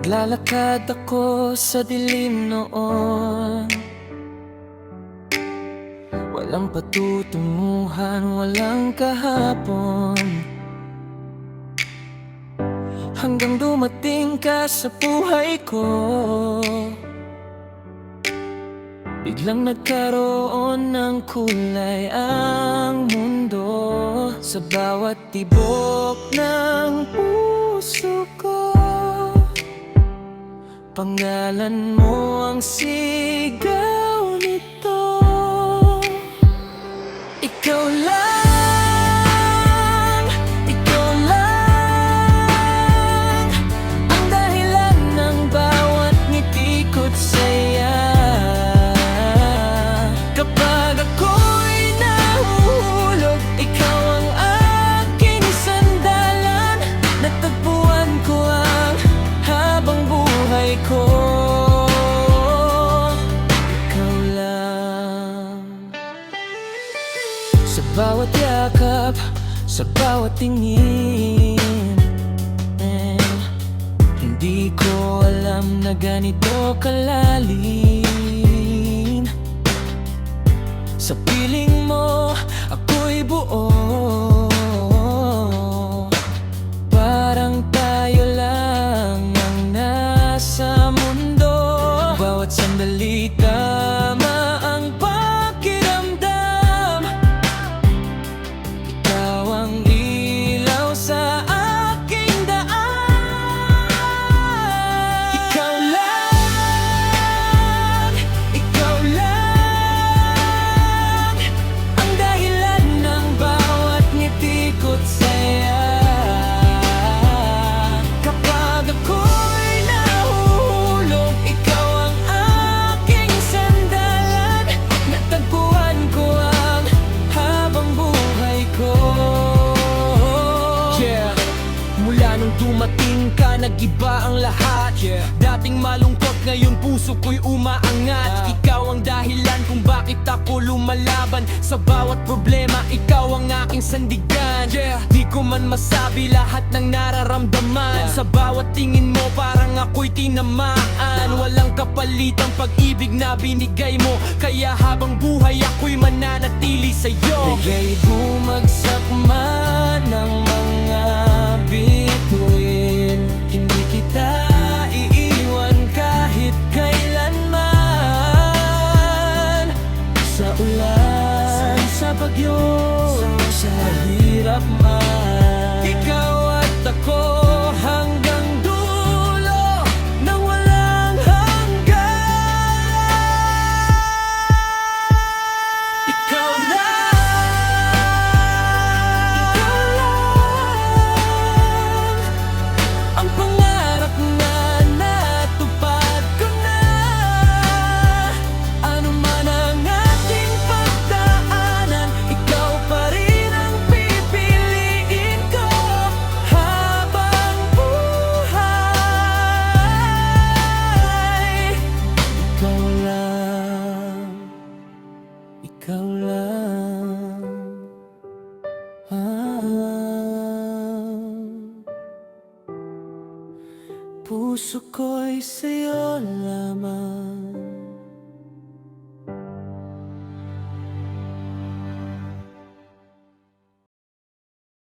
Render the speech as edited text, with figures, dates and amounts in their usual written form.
Naglalakad ako sa dilim noon, walang patutunguhan, walang kahapon. Hanggang dumating ka sa buhay ko, biglang nagkaroon ng kulay ang mundo. Sa bawat tibok ng puso ko, pangalan mo ang sigaw nito. Ikaw lang, ikaw lang ang dahilan ng bawat ngiti ko't saya. Kapag ako'y nahuhulog, ikaw ang aking sandalan. Natagpuan ko ang habang buhay ko. Ikaw lang. Sa bawat yakap, sa bawat tingin, hindi ko alam na ganito kalalim. Sa piling mo, ako'y buo. Parang tayo lang ang nasa mundo. Bawat sandali tama ang pakiramdam. Ikaw ang ilaw sa aking daan. Ikaw lang, ikaw lang ang dahilan ng bawat ngiti ko't saya. Kapag ako'y nahuhulog, ikaw ang aking sandalan. Natagpuan ko ang habang buhay ko. Yeah, mula nung dumating ka, nag-iba ang lahat. Dating malungkot, ngayon puso ko'y umaangat. Ikaw ang dahilan kung bakit ako lumalaban. Sa bawat problema, ikaw ang aking sandigan. Di ko man masabi lahat ng nararamdaman. Sa bawat tingin mo, parang ako'y tinamaan. Walang kapalitang pag-ibig na binigay mo, kaya habang buhay ako'y mananatili sa'yo. Bigay bumagsak man ng mga bituin, hindi kita iiwan kahit kailanman. Sa ulan, sa bagyo, sa hirap man, ikaw at ako hanggang dulo ng walang hanggan. Ikaw lang ang pangarap na natupad ko na. Ano man ang ating pagdaanan, ikaw pa rin ang pipiliin ko habang buhay. Ikaw lang, ikaw lang. Puso ko'y sa'yo lamang.